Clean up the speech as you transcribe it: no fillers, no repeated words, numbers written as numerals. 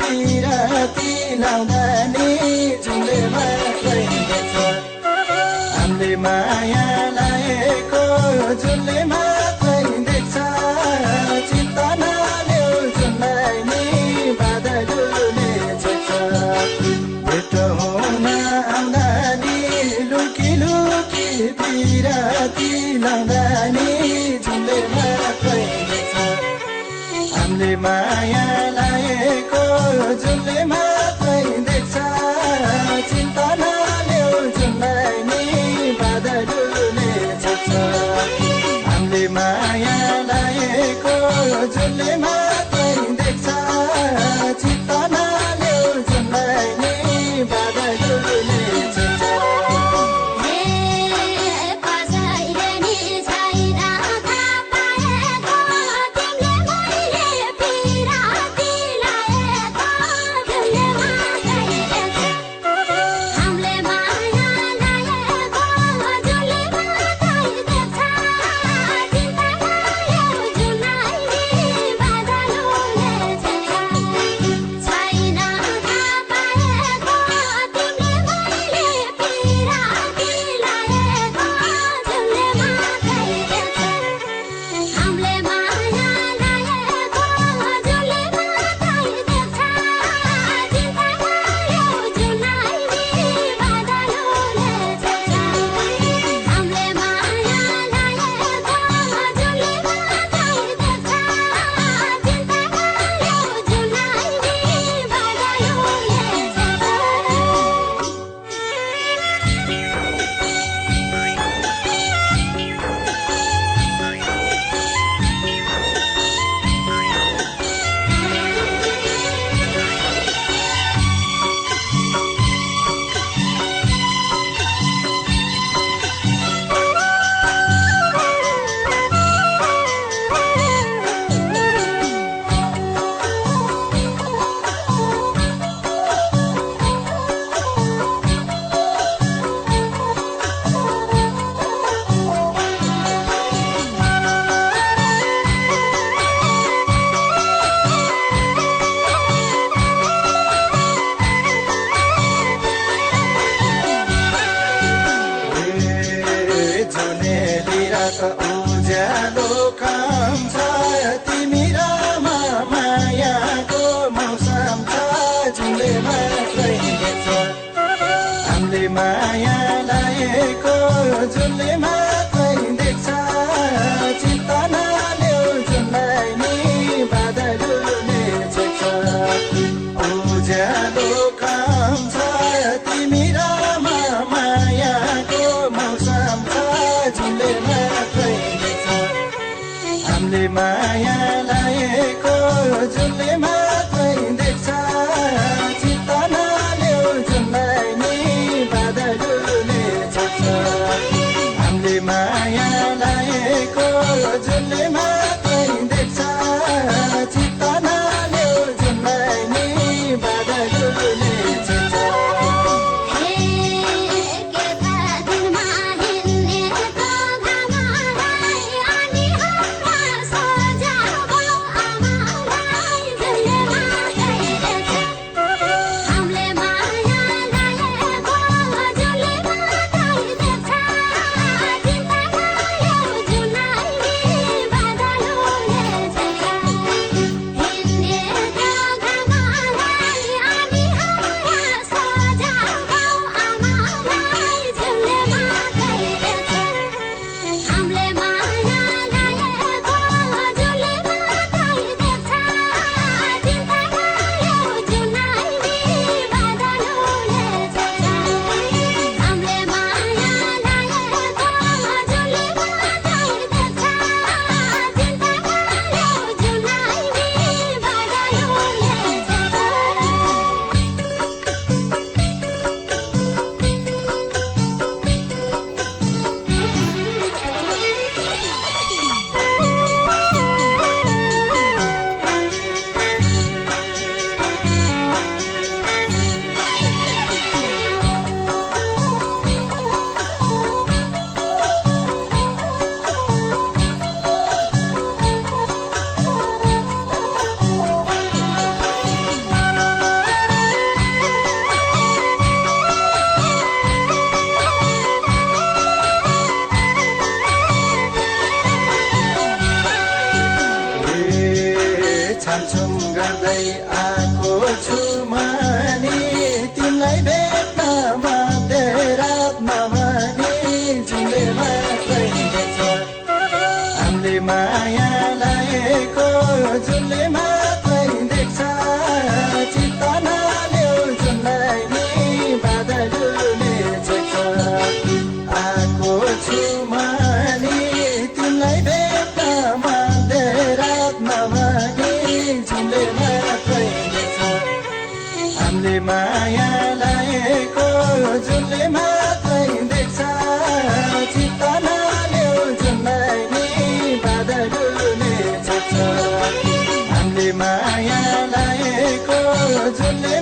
पिराती लाउँदानी जुनले मात्रै देख्छ हामीले माया लागेको जुनले मात्रै देख्छ चिन्ता नलेऊ जुनलाई नि बादलले छेक्छ भेट हुन आउँदा नि लुकी लुकी पिराती लाउँदानी जुनले मात्रै देख्छ हामीले माया लागेको जुनले मात्रै देख्छ चिन्ता नलेऊ जुनलाई नि बादलले छेक्छ हामीले माया लागेको जुनले मात्रै देख्छ चिन्ता नलेऊ जुनलाई नि बादलले छेक्छ तिमीले मैले पिराती लाएको मात्रै आएको छु मनी तिमीलाई भेट्न मध्यरातमा भनी जुनले मात्रै देख्छ हामीले माया लागेको जुनले मात्रै देख्छ चित्त नल्याउ जुनलाई नि बादलले छेक्छ आएको छु मनी तिमीलाई भेट्न मध्यरातमा भनी जुनले मात्रै देख्छ हामीले माया लागेको जुनले मात्रै देख्छ चित्त नल्याउ जुनलाई नि बादलले छेक्छ हामीले माया लागेको जुनले